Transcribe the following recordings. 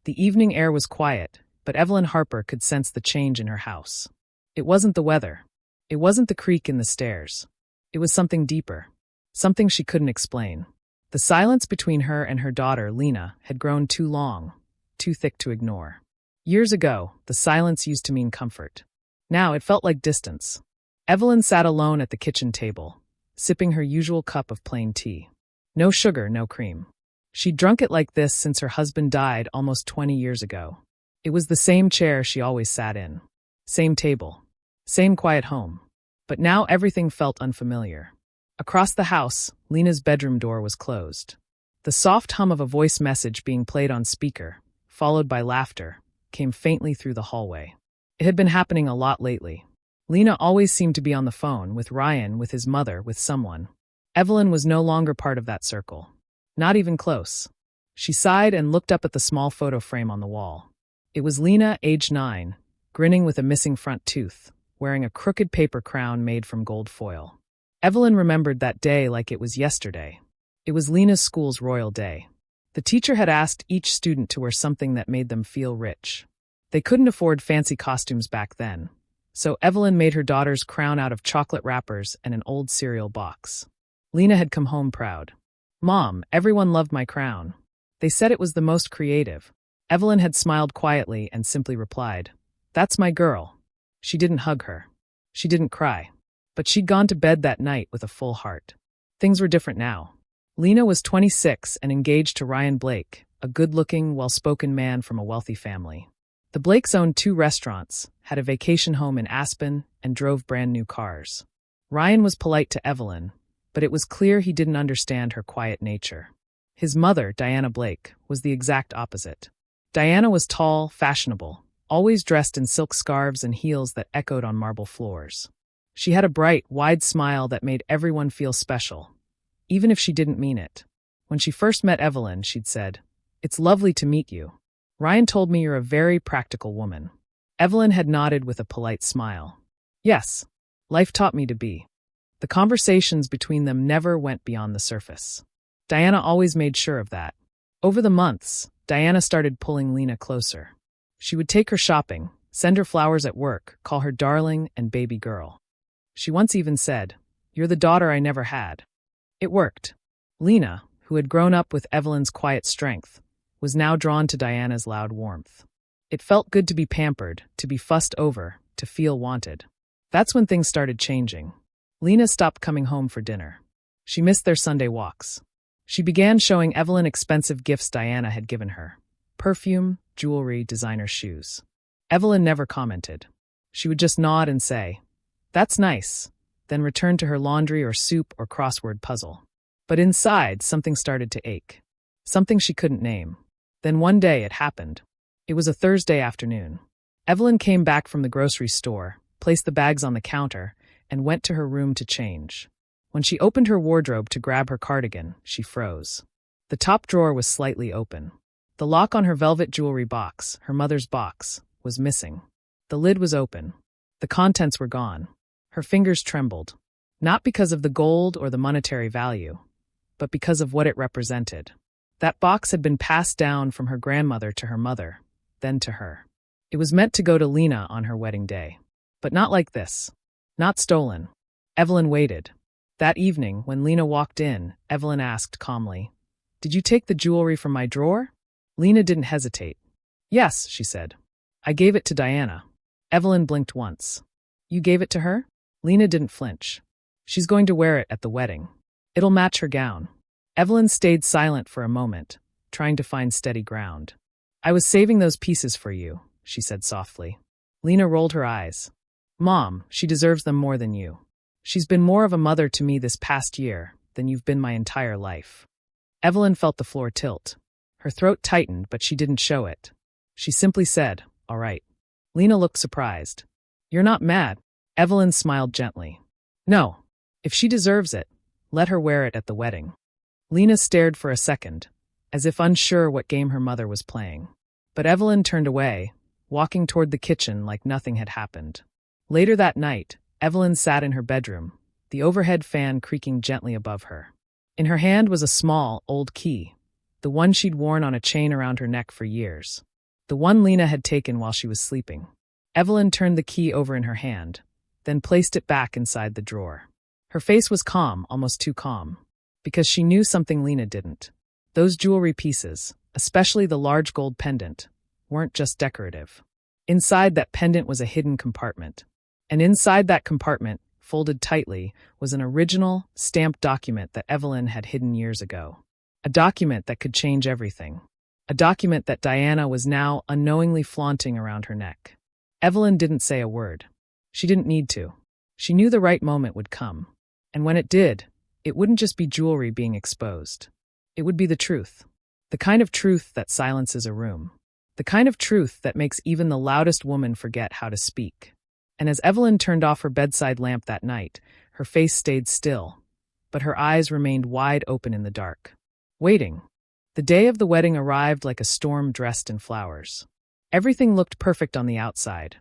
The evening air was quiet, but Evelyn Harper could sense the change in her house. It wasn't the weather. It wasn't the creak in the stairs. It was something deeper. Something she couldn't explain. The silence between her and her daughter, Lena, had grown too long, too thick to ignore. Years ago, the silence used to mean comfort. Now it felt like distance. Evelyn sat alone at the kitchen table, sipping her usual cup of plain tea. No sugar, no cream. She'd drunk it like this since her husband died almost 20 years ago. It was the same chair she always sat in. Same table. Same quiet home. But now everything felt unfamiliar. Across the house, Lena's bedroom door was closed. The soft hum of a voice message being played on speaker, followed by laughter, came faintly through the hallway. It had been happening a lot lately. Lena always seemed to be on the phone, with Ryan, with his mother, with someone. Evelyn was no longer part of that circle. Not even close. She sighed and looked up at the small photo frame on the wall. It was Lena, age 9, grinning with a missing front tooth, wearing a crooked paper crown made from gold foil. Evelyn remembered that day like it was yesterday. It was Lena's school's royal day. The teacher had asked each student to wear something that made them feel rich. They couldn't afford fancy costumes back then, so Evelyn made her daughter's crown out of chocolate wrappers and an old cereal box. Lena had come home proud. "Mom, everyone loved my crown. They said it was the most creative." Evelyn had smiled quietly and simply replied, "That's my girl." She didn't hug her. She didn't cry. But she'd gone to bed that night with a full heart. Things were different now. Lena was 26 and engaged to Ryan Blake, a good-looking, well-spoken man from a wealthy family. The Blakes owned 2 restaurants, had a vacation home in Aspen, and drove brand-new cars. Ryan was polite to Evelyn, but it was clear he didn't understand her quiet nature. His mother, Diana Blake, was the exact opposite. Diana was tall, fashionable, always dressed in silk scarves and heels that echoed on marble floors. She had a bright, wide smile that made everyone feel special, even if she didn't mean it. When she first met Evelyn, she'd said, "It's lovely to meet you. Ryan told me you're a very practical woman." Evelyn had nodded with a polite smile. "Yes, life taught me to be." The conversations between them never went beyond the surface. Diana always made sure of that. Over the months, Diana started pulling Lena closer. She would take her shopping, send her flowers at work, call her darling and baby girl. She once even said, "You're the daughter I never had." It worked. Lena, who had grown up with Evelyn's quiet strength, was now drawn to Diana's loud warmth. It felt good to be pampered, to be fussed over, to feel wanted. That's when things started changing. Lena stopped coming home for dinner. She missed their Sunday walks. She began showing Evelyn expensive gifts Diana had given her. Perfume, jewelry, designer shoes. Evelyn never commented. She would just nod and say, "That's nice," then return to her laundry or soup or crossword puzzle. But inside, something started to ache. Something she couldn't name. Then one day it happened. It was a Thursday afternoon. Evelyn came back from the grocery store, placed the bags on the counter, and went to her room to change. When she opened her wardrobe to grab her cardigan, she froze. The top drawer was slightly open. The lock on her velvet jewelry box, her mother's box, was missing. The lid was open. The contents were gone. Her fingers trembled, not because of the gold or the monetary value, but because of what it represented. That box had been passed down from her grandmother to her mother, then to her. It was meant to go to Lena on her wedding day. But not like this. Not stolen. Evelyn waited. That evening, when Lena walked in, Evelyn asked calmly, "Did you take the jewelry from my drawer?" Lena didn't hesitate. "Yes," she said. "I gave it to Diana." Evelyn blinked once. "You gave it to her?" Lena didn't flinch. "She's going to wear it at the wedding. It'll match her gown." Evelyn stayed silent for a moment, trying to find steady ground. "I was saving those pieces for you," she said softly. Lena rolled her eyes. "Mom, she deserves them more than you. She's been more of a mother to me this past year than you've been my entire life." Evelyn felt the floor tilt. Her throat tightened, but she didn't show it. She simply said, "All right." Lena looked surprised. "You're not mad?" Evelyn smiled gently. "No. If she deserves it, let her wear it at the wedding." Lena stared for a second, as if unsure what game her mother was playing. But Evelyn turned away, walking toward the kitchen like nothing had happened. Later that night, Evelyn sat in her bedroom, the overhead fan creaking gently above her. In her hand was a small, old key, the one she'd worn on a chain around her neck for years. the one Lena had taken while she was sleeping. Evelyn turned the key over in her hand, then placed it back inside the drawer. Her face was calm, almost too calm, because she knew something Lena didn't. Those jewelry pieces, especially the large gold pendant, weren't just decorative. Inside that pendant was a hidden compartment. And inside that compartment, folded tightly, was an original, stamped document that Evelyn had hidden years ago. A document that could change everything. A document that Diana was now unknowingly flaunting around her neck. Evelyn didn't say a word. She didn't need to. She knew the right moment would come. And when it did, it wouldn't just be jewelry being exposed. It would be the truth. The kind of truth that silences a room. The kind of truth that makes even the loudest woman forget how to speak. And as Evelyn turned off her bedside lamp that night, her face stayed still, but her eyes remained wide open in the dark. Waiting. The day of the wedding arrived like a storm dressed in flowers. Everything looked perfect on the outside.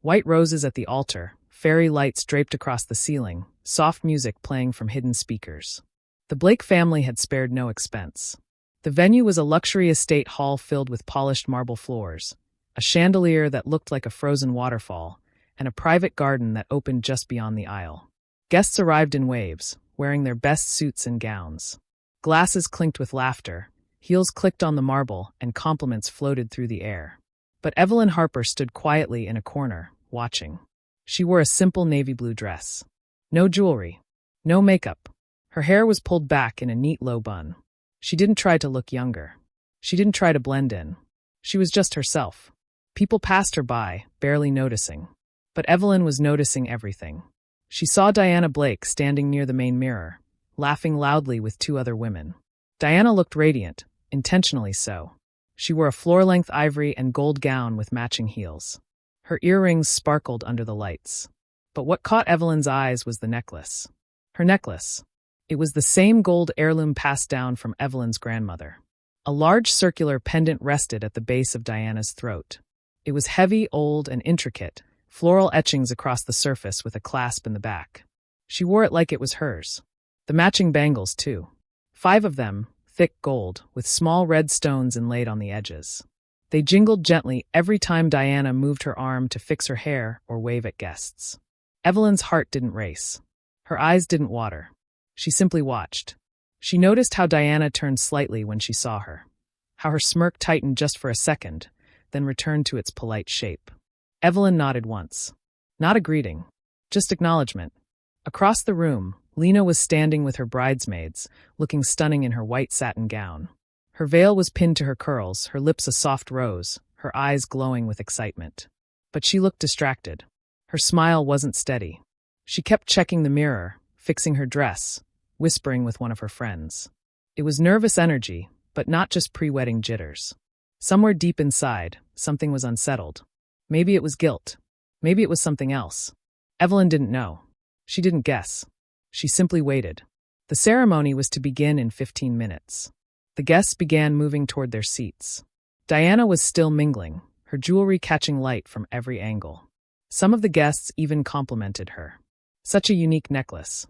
White roses at the altar, fairy lights draped across the ceiling, soft music playing from hidden speakers. The Blake family had spared no expense. The venue was a luxury estate hall filled with polished marble floors, a chandelier that looked like a frozen waterfall, and a private garden that opened just beyond the aisle. Guests arrived in waves, wearing their best suits and gowns. Glasses clinked with laughter, heels clicked on the marble, and compliments floated through the air. But Evelyn Harper stood quietly in a corner, watching. She wore a simple navy blue dress. No jewelry. No makeup. Her hair was pulled back in a neat low bun. She didn't try to look younger. She didn't try to blend in. She was just herself. People passed her by, barely noticing. But Evelyn was noticing everything. She saw Diana Blake standing near the main mirror, laughing loudly with two other women. Diana looked radiant, intentionally so. She wore a floor-length ivory and gold gown with matching heels. Her earrings sparkled under the lights. But what caught Evelyn's eyes was the necklace. Her necklace. It was the same gold heirloom passed down from Evelyn's grandmother. A large circular pendant rested at the base of Diana's throat. It was heavy, old, and intricate, floral etchings across the surface with a clasp in the back. She wore it like it was hers. The matching bangles, too. 5 of them, thick gold, with small red stones inlaid on the edges. They jingled gently every time Diana moved her arm to fix her hair or wave at guests. Evelyn's heart didn't race. Her eyes didn't water. She simply watched. She noticed how Diana turned slightly when she saw her, how her smirk tightened just for a second, then returned to its polite shape. Evelyn nodded once. Not a greeting, just acknowledgement. Across the room, Lena was standing with her bridesmaids, looking stunning in her white satin gown. Her veil was pinned to her curls, her lips a soft rose, her eyes glowing with excitement. But she looked distracted. Her smile wasn't steady. She kept checking the mirror, fixing her dress, whispering with one of her friends. It was nervous energy, but not just pre-wedding jitters. Somewhere deep inside, something was unsettled. Maybe it was guilt. Maybe it was something else. Evelyn didn't know. She didn't guess. She simply waited. The ceremony was to begin in 15 minutes. The guests began moving toward their seats. Diana was still mingling, her jewelry catching light from every angle. Some of the guests even complimented her. Such a unique necklace.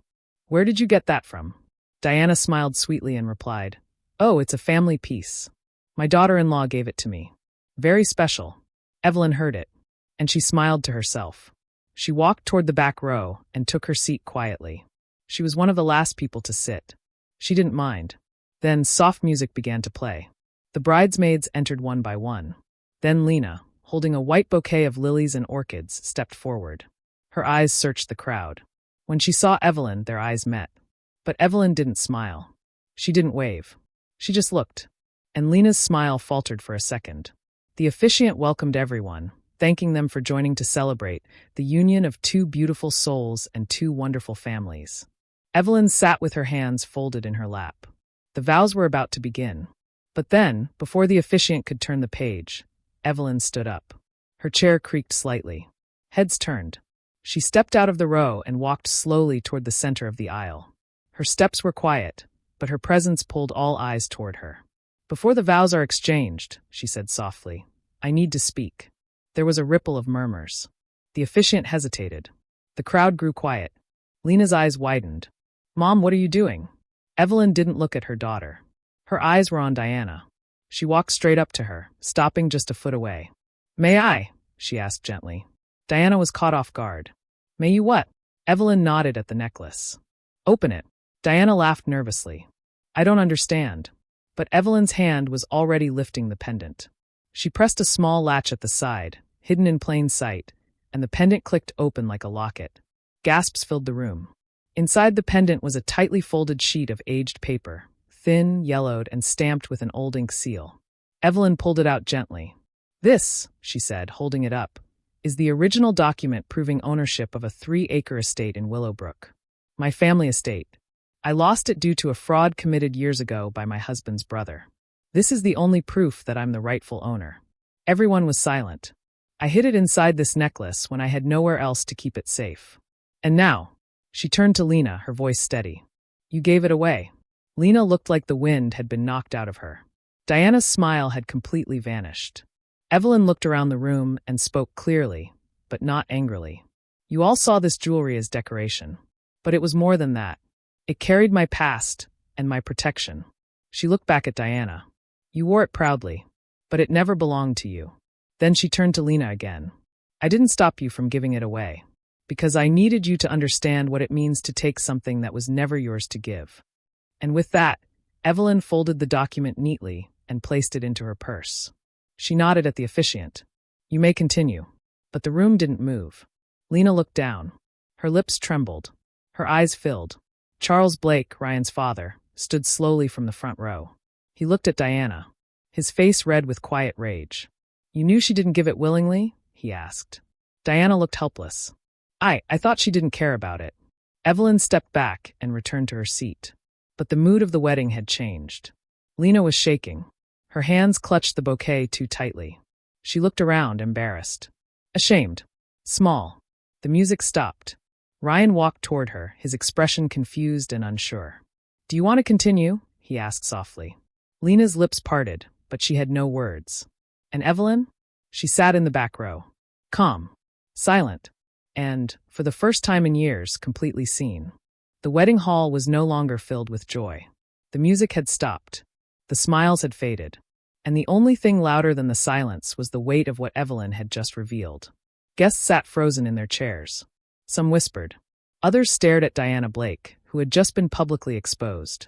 Where did you get that from? Diana smiled sweetly and replied, Oh, it's a family piece. My daughter-in-law gave it to me. Very special. Evelyn heard it, and she smiled to herself. She walked toward the back row and took her seat quietly. She was one of the last people to sit. She didn't mind. Then soft music began to play. The bridesmaids entered one by one. Then Lena, holding a white bouquet of lilies and orchids, stepped forward. Her eyes searched the crowd. When she saw Evelyn, their eyes met. But Evelyn didn't smile. She didn't wave. She just looked. And Lena's smile faltered for a second. The officiant welcomed everyone, thanking them for joining to celebrate the union of 2 beautiful souls and 2 wonderful families. Evelyn sat with her hands folded in her lap. The vows were about to begin. But then, before the officiant could turn the page, Evelyn stood up. Her chair creaked slightly. Heads turned. She stepped out of the row and walked slowly toward the center of the aisle. Her steps were quiet, but her presence pulled all eyes toward her. Before the vows are exchanged, she said softly, I need to speak. There was a ripple of murmurs. The officiant hesitated. The crowd grew quiet. Lena's eyes widened. Mom, what are you doing? Evelyn didn't look at her daughter. Her eyes were on Diana. She walked straight up to her, stopping just a foot away. "May I?" she asked gently. Diana was caught off guard. "May you what?" Evelyn nodded at the necklace. "Open it." Diana laughed nervously. "I don't understand." But Evelyn's hand was already lifting the pendant. She pressed a small latch at the side, hidden in plain sight, and the pendant clicked open like a locket. Gasps filled the room. Inside the pendant was a tightly folded sheet of aged paper, thin, yellowed, and stamped with an old ink seal. Evelyn pulled it out gently. "This," she said, holding it up, "is the original document proving ownership of a 3-acre estate in Willowbrook. My family estate. I lost it due to a fraud committed years ago by my husband's brother. This is the only proof that I'm the rightful owner." Everyone was silent. "I hid it inside this necklace when I had nowhere else to keep it safe. And now," she turned to Lena, her voice steady, "you gave it away." Lena looked like the wind had been knocked out of her. Diana's smile had completely vanished. Evelyn looked around the room and spoke clearly, but not angrily. "You all saw this jewelry as decoration. But it was more than that. It carried my past and my protection." She looked back at Diana. "You wore it proudly, but it never belonged to you." Then she turned to Lena again. "I didn't stop you from giving it away, because I needed you to understand what it means to take something that was never yours to give." And with that, Evelyn folded the document neatly and placed it into her purse. She nodded at the officiant. "You may continue." But the room didn't move. Lena looked down. Her lips trembled. Her eyes filled. Charles Blake, Ryan's father, stood slowly from the front row. He looked at Diana, his face red with quiet rage. "You knew she didn't give it willingly?" he asked. Diana looked helpless. I thought she didn't care about it." Evelyn stepped back and returned to her seat. But the mood of the wedding had changed. Lena was shaking. Her hands clutched the bouquet too tightly. She looked around, embarrassed. Ashamed. Small. The music stopped. Ryan walked toward her, his expression confused and unsure. "Do you want to continue?" he asked softly. Lena's lips parted, but she had no words. And Evelyn? She sat in the back row. Calm. Silent. And, for the first time in years, completely seen. The wedding hall was no longer filled with joy. The music had stopped. The smiles had faded. And the only thing louder than the silence was the weight of what Evelyn had just revealed. Guests sat frozen in their chairs. Some whispered. Others stared at Diana Blake, who had just been publicly exposed.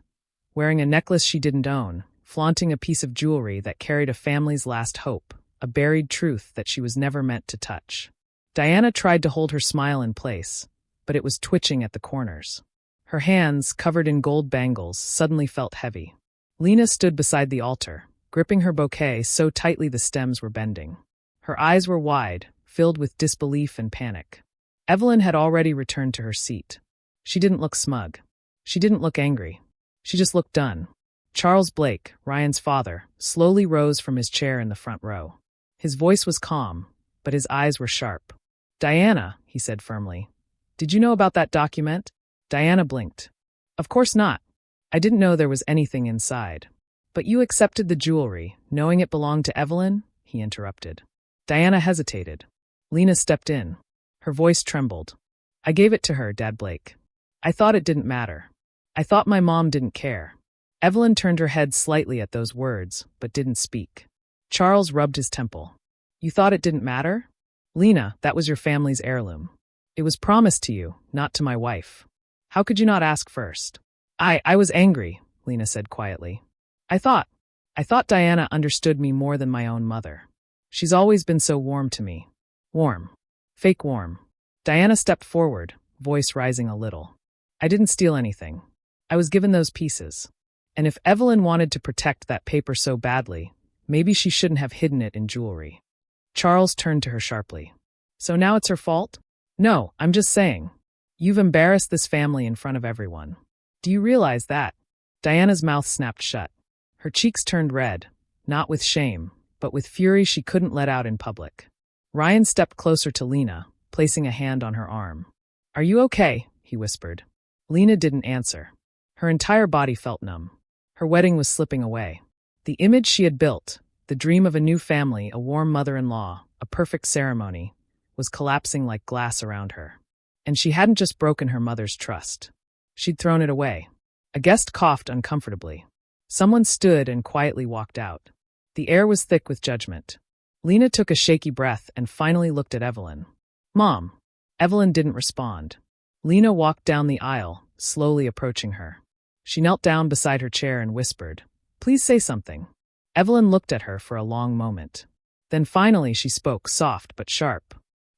Wearing a necklace she didn't own, flaunting a piece of jewelry that carried a family's last hope, a buried truth that she was never meant to touch. Diana tried to hold her smile in place, but it was twitching at the corners. Her hands, covered in gold bangles, suddenly felt heavy. Lena stood beside the altar, gripping her bouquet so tightly the stems were bending. Her eyes were wide, filled with disbelief and panic. Evelyn had already returned to her seat. She didn't look smug. She didn't look angry. She just looked done. Charles Blake, Ryan's father, slowly rose from his chair in the front row. His voice was calm, but his eyes were sharp. "Diana," he said firmly, "did you know about that document?" Diana blinked. "Of course not. I didn't know there was anything inside." "But you accepted the jewelry, knowing it belonged to Evelyn?" he interrupted. Diana hesitated. Lena stepped in. Her voice trembled. "I gave it to her, Dad Blake. I thought it didn't matter. I thought my mom didn't care." Evelyn turned her head slightly at those words, but didn't speak. Charles rubbed his temple. "You thought it didn't matter? Lena, that was your family's heirloom. It was promised to you, not to my wife. How could you not ask first?" I was angry," Lena said quietly. I thought Diana understood me more than my own mother. She's always been so warm to me. Warm. Fake warm." Diana stepped forward, voice rising a little. "I didn't steal anything. I was given those pieces. And if Evelyn wanted to protect that paper so badly, maybe she shouldn't have hidden it in jewelry." Charles turned to her sharply. "So now it's her fault?" "No, I'm just saying. You've embarrassed this family in front of everyone. Do you realize that?" Diana's mouth snapped shut. Her cheeks turned red, not with shame, but with fury she couldn't let out in public. Ryan stepped closer to Lena, placing a hand on her arm. "Are you okay?" he whispered. Lena didn't answer. Her entire body felt numb. Her wedding was slipping away. The image she had built, the dream of a new family, a warm mother-in-law, a perfect ceremony, was collapsing like glass around her. And she hadn't just broken her mother's trust. She'd thrown it away. A guest coughed uncomfortably. Someone stood and quietly walked out. The air was thick with judgment. Lena took a shaky breath and finally looked at Evelyn. "Mom." Evelyn didn't respond. Lena walked down the aisle, slowly approaching her. She knelt down beside her chair and whispered, "Please say something." Evelyn looked at her for a long moment. Then finally she spoke, soft but sharp.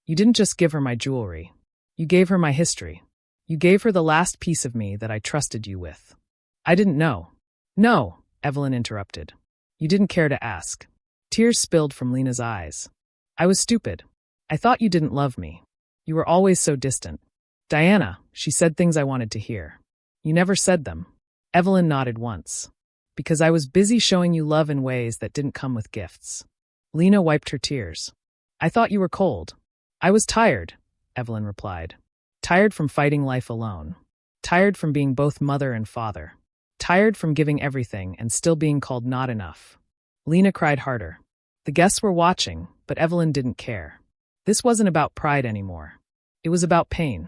"You didn't just give her my jewelry. You gave her my history. You gave her the last piece of me that I trusted you with." "I didn't know." "No," Evelyn interrupted. "You didn't care to ask." Tears spilled from Lena's eyes. "I was stupid. I thought you didn't love me. You were always so distant. Diana," she said things I wanted to hear. "You never said them." Evelyn nodded once. "Because I was busy showing you love in ways that didn't come with gifts." Lena wiped her tears. "I thought you were cold." "I was tired," Evelyn replied. "Tired from fighting life alone. Tired from being both mother and father. Tired from giving everything and still being called not enough." Lena cried harder. The guests were watching, but Evelyn didn't care. This wasn't about pride anymore. It was about pain.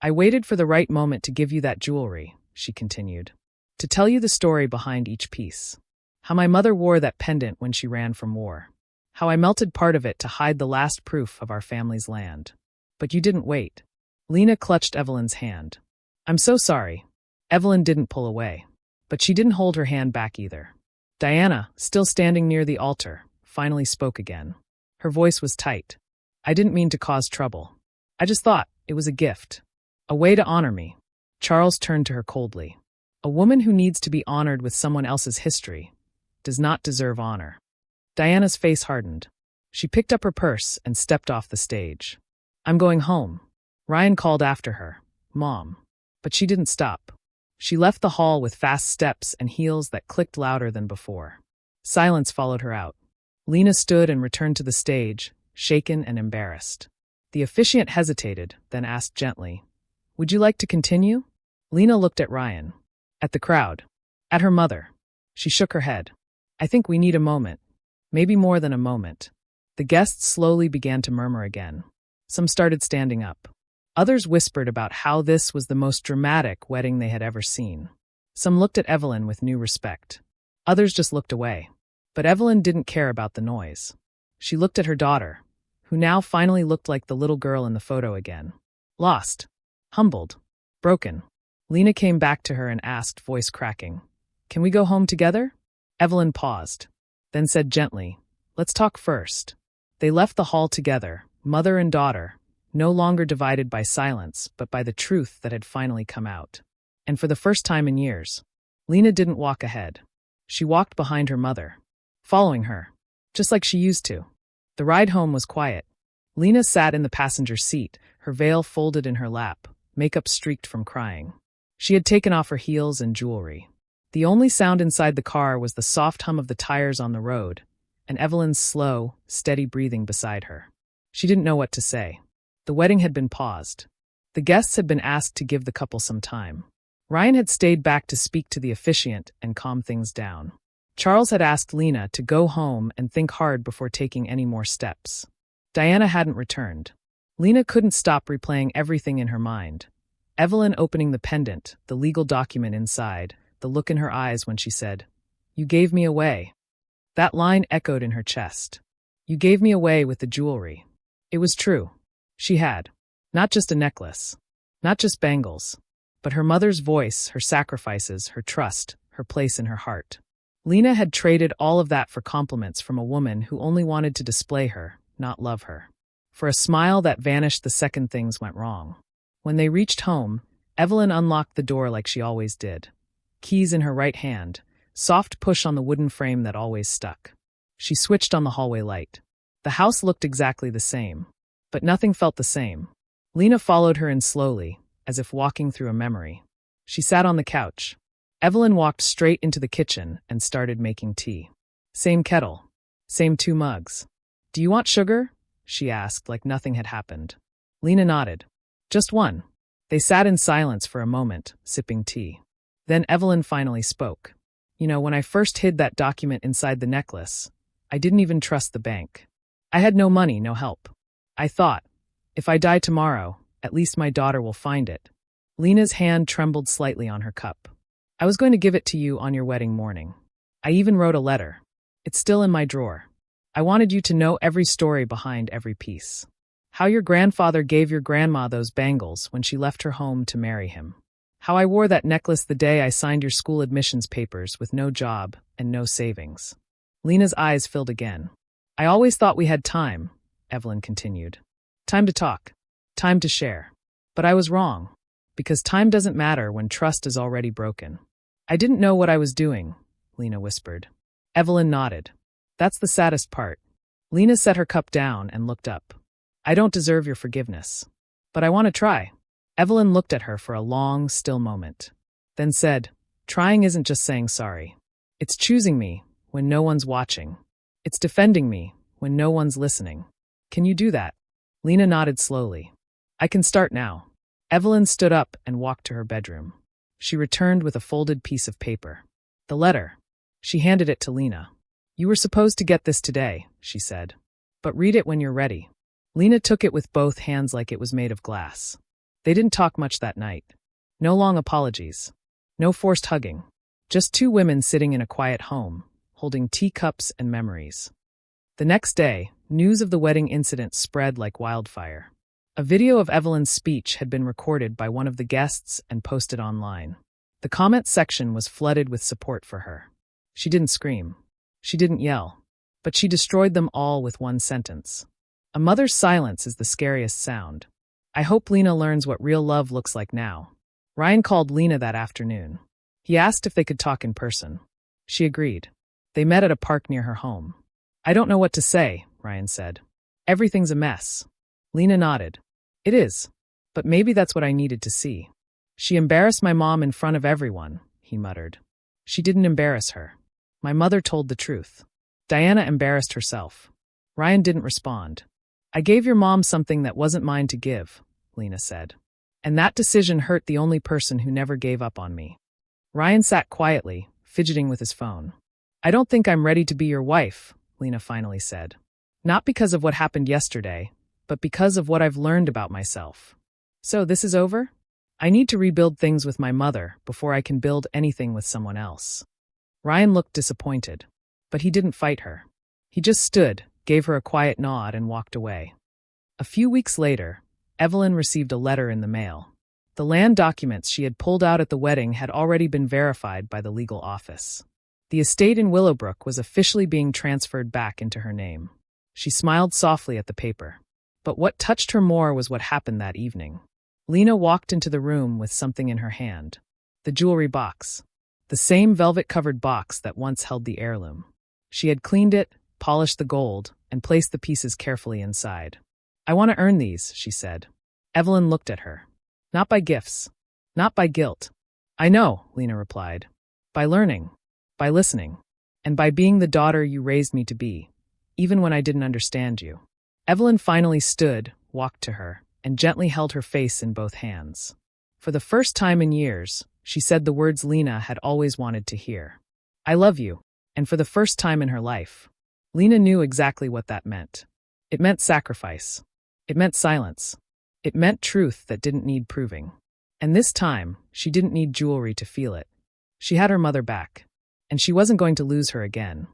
"I waited for the right moment to give you that jewelry," she continued. "To tell you the story behind each piece. How my mother wore that pendant when she ran from war. How I melted part of it to hide the last proof of our family's land. But you didn't wait." Lena clutched Evelyn's hand. "I'm so sorry." Evelyn didn't pull away. But she didn't hold her hand back either. Diana, still standing near the altar, finally spoke again. Her voice was tight. "I didn't mean to cause trouble. I just thought it was a gift. A way to honor me." Charles turned to her coldly. "A woman who needs to be honored with someone else's history does not deserve honor." Diana's face hardened. She picked up her purse and stepped off the stage. "I'm going home." Ryan called after her, "Mom." But she didn't stop. She left the hall with fast steps and heels that clicked louder than before. Silence followed her out. Lena stood and returned to the stage, shaken and embarrassed. The officiant hesitated, then asked gently, "Would you like to continue?" Lena looked at Ryan, at the crowd, at her mother. She shook her head. "I think we need a moment. Maybe more than a moment." The guests slowly began to murmur again. Some started standing up. Others whispered about how this was the most dramatic wedding they had ever seen. Some looked at Evelyn with new respect. Others just looked away. But Evelyn didn't care about the noise. She looked at her daughter, who now finally looked like the little girl in the photo again. Lost, humbled, broken. Lena came back to her and asked, voice cracking, "Can we go home together?" Evelyn paused, then said gently, "Let's talk first." They left the hall together, mother and daughter, no longer divided by silence, but by the truth that had finally come out. And for the first time in years, Lena didn't walk ahead. She walked behind her mother, following her, just like she used to. The ride home was quiet. Lena sat in the passenger seat, her veil folded in her lap, makeup streaked from crying. She had taken off her heels and jewelry. The only sound inside the car was the soft hum of the tires on the road, and Evelyn's slow, steady breathing beside her. She didn't know what to say. The wedding had been paused. The guests had been asked to give the couple some time. Ryan had stayed back to speak to the officiant and calm things down. Charles had asked Lena to go home and think hard before taking any more steps. Diana hadn't returned. Lena couldn't stop replaying everything in her mind. Evelyn opening the pendant, the legal document inside, the look in her eyes when she said, "You gave me away." That line echoed in her chest. "You gave me away with the jewelry." It was true. She had. Not just a necklace. Not just bangles. But her mother's voice, her sacrifices, her trust, her place in her heart. Lena had traded all of that for compliments from a woman who only wanted to display her, not love her. For a smile that vanished the second things went wrong. When they reached home, Evelyn unlocked the door like she always did. Keys in her right hand, soft push on the wooden frame that always stuck. She switched on the hallway light. The house looked exactly the same. But nothing felt the same. Lena followed her in slowly, as if walking through a memory. She sat on the couch. Evelyn walked straight into the kitchen and started making tea. Same kettle. Same 2 mugs. "Do you want sugar?" she asked, like nothing had happened. Lena nodded. "Just one." They sat in silence for a moment, sipping tea. Then Evelyn finally spoke. "You know, when I first hid that document inside the necklace, I didn't even trust the bank. I had no money, no help. I thought, if I die tomorrow, at least my daughter will find it." Lena's hand trembled slightly on her cup. "I was going to give it to you on your wedding morning. I even wrote a letter. It's still in my drawer. I wanted you to know every story behind every piece. How your grandfather gave your grandma those bangles when she left her home to marry him. How I wore that necklace the day I signed your school admissions papers with no job and no savings. Lena's eyes filled again. I always thought we had time, Evelyn continued. Time to talk. Time to share. But I was wrong. Because time doesn't matter when trust is already broken. I didn't know what I was doing, Lena whispered. Evelyn nodded. That's the saddest part. Lena set her cup down and looked up. I don't deserve your forgiveness. But I want to try. Evelyn looked at her for a long, still moment. Then said, trying isn't just saying sorry. It's choosing me when no one's watching. It's defending me when no one's listening. Can you do that? Lena nodded slowly. I can start now. Evelyn stood up and walked to her bedroom. She returned with a folded piece of paper. The letter. She handed it to Lena. You were supposed to get this today, she said. But read it when you're ready. Lena took it with both hands like it was made of glass. They didn't talk much that night. No long apologies. No forced hugging. Just two women sitting in a quiet home, holding teacups and memories. The next day, news of the wedding incident spread like wildfire. A video of Evelyn's speech had been recorded by one of the guests and posted online. The comment section was flooded with support for her. She didn't scream. She didn't yell. But she destroyed them all with one sentence. A mother's silence is the scariest sound. I hope Lena learns what real love looks like now. Ryan called Lena that afternoon. He asked if they could talk in person. She agreed. They met at a park near her home. I don't know what to say, Ryan said. Everything's a mess. Lena nodded. It is. But maybe that's what I needed to see. She embarrassed my mom in front of everyone, he muttered. She didn't embarrass her. My mother told the truth. Diana embarrassed herself. Ryan didn't respond. I gave your mom something that wasn't mine to give, Lena said. And that decision hurt the only person who never gave up on me. Ryan sat quietly, fidgeting with his phone. I don't think I'm ready to be your wife, Lena finally said. Not because of what happened yesterday, but because of what I've learned about myself. So this is over? I need to rebuild things with my mother before I can build anything with someone else. Ryan looked disappointed, but he didn't fight her. He just stood, gave her a quiet nod, and walked away. A few weeks later, Evelyn received a letter in the mail. The land documents she had pulled out at the wedding had already been verified by the legal office. The estate in Willowbrook was officially being transferred back into her name. She smiled softly at the paper. But what touched her more was what happened that evening. Lena walked into the room with something in her hand. The jewelry box. The same velvet-covered box that once held the heirloom. She had cleaned it, polished the gold, and placed the pieces carefully inside. I want to earn these, she said. Evelyn looked at her. Not by gifts. Not by guilt. I know, Lena replied. By learning. By listening. And by being the daughter you raised me to be, even when I didn't understand you. Evelyn finally stood, walked to her, and gently held her face in both hands. For the first time in years, she said the words Lena had always wanted to hear. I love you. And for the first time in her life, Lena knew exactly what that meant. It meant sacrifice. It meant silence. It meant truth that didn't need proving. And this time, she didn't need jewelry to feel it. She had her mother back. And she wasn't going to lose her again.